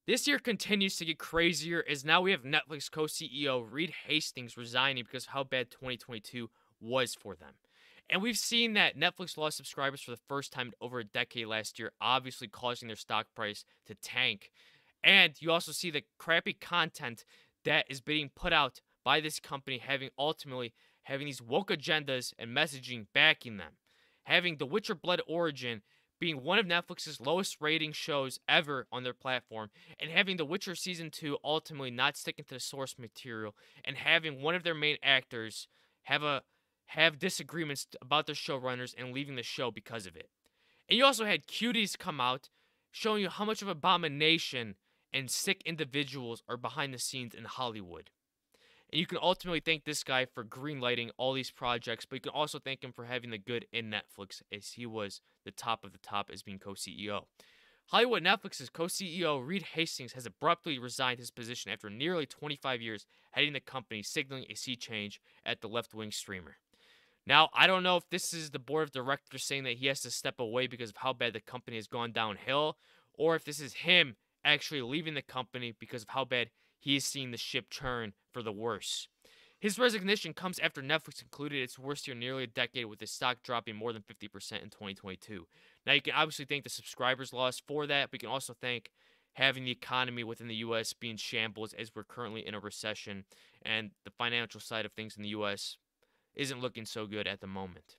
This year continues to get crazier as now we have Netflix co-CEO Reed Hastings resigning because of how bad 2022 was for them. And we've seen that Netflix lost subscribers for the first time in over a decade last year, obviously causing their stock price to tank. And you also see the crappy content that is being put out by this company having these woke agendas and messaging backing them. Having The Witcher Blood Origin being one of Netflix's lowest rating shows ever on their platform, and having The Witcher Season 2 ultimately not sticking to the source material, and having one of their main actors have a have disagreements about their showrunners and leaving the show because of it. And you also had cuties come out showing you how much of abomination and sick individuals are behind the scenes in Hollywood. And you can ultimately thank this guy for greenlighting all these projects, but you can also thank him for having the good in Netflix, as he was the top of the top as being co-CEO. Hollywood Netflix's co-CEO Reed Hastings has abruptly resigned his position after nearly 25 years heading the company, signaling a sea change at the left-wing streamer. Now, I don't know if this is the board of directors saying that he has to step away because of how bad the company has gone downhill, or if this is him actually leaving the company because of how bad he is seeing the ship turn for the worse. His resignation comes after Netflix concluded its worst year in nearly a decade, with its stock dropping more than 50% in 2022. Now, you can obviously thank the subscribers lost for that, but you can also thank having the economy within the U.S. being shambles as we're currently in a recession, and the financial side of things in the U.S. isn't looking so good at the moment.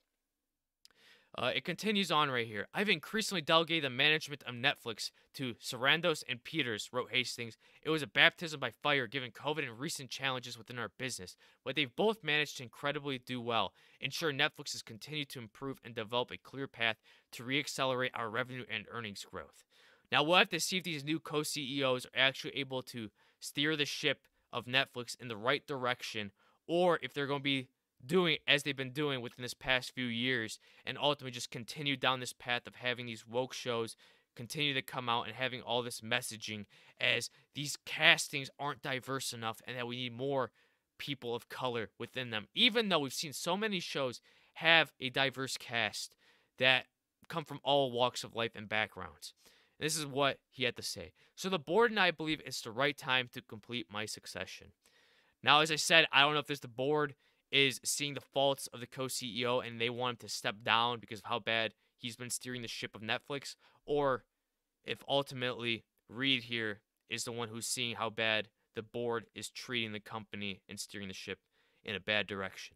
It continues on right here. I've increasingly delegated the management of Netflix to Sarandos and Peters, wrote Hastings. It was a baptism by fire given COVID and recent challenges within our business, but they've both managed to incredibly do well, ensure Netflix has continued to improve and develop a clear path to reaccelerate our revenue and earnings growth. Now, we'll have to see if these new co-CEOs are actually able to steer the ship of Netflix in the right direction, or if they're going to be doing as they've been doing within this past few years and ultimately just continue down this path of having these woke shows continue to come out and having all this messaging as these castings aren't diverse enough and that we need more people of color within them, even though we've seen so many shows have a diverse cast that come from all walks of life and backgrounds. This is what he had to say. So the board and I believe it's the right time to complete my succession. Now, as I said, I don't know if this the board is seeing the faults of the co-CEO and they want him to step down because of how bad he's been steering the ship of Netflix, or if ultimately Reed here is the one who's seeing how bad the board is treating the company and steering the ship in a bad direction.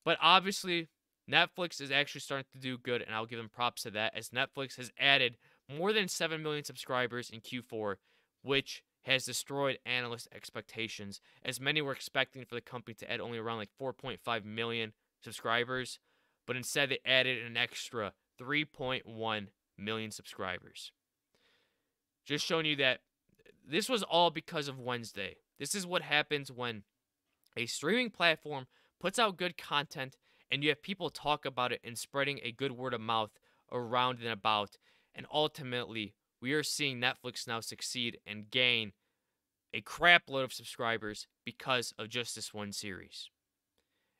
But obviously, Netflix is actually starting to do good, and I'll give them props to that, as Netflix has added more than 7 million subscribers in Q4, which has destroyed analyst expectations, as many were expecting for the company to add only around like 4.5 million subscribers, but instead they added an extra 3.1 million subscribers. Just showing you that this was all because of Wednesday. This is what happens when a streaming platform puts out good content and you have people talk about it and spreading a good word of mouth around and about, and ultimately we are seeing Netflix now succeed and gain a crap load of subscribers because of just this one series.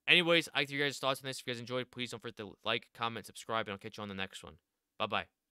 Anyways, I like to hear your guys' thoughts on this. If you guys enjoyed, please don't forget to like, comment, subscribe, and I'll catch you on the next one. Bye-bye.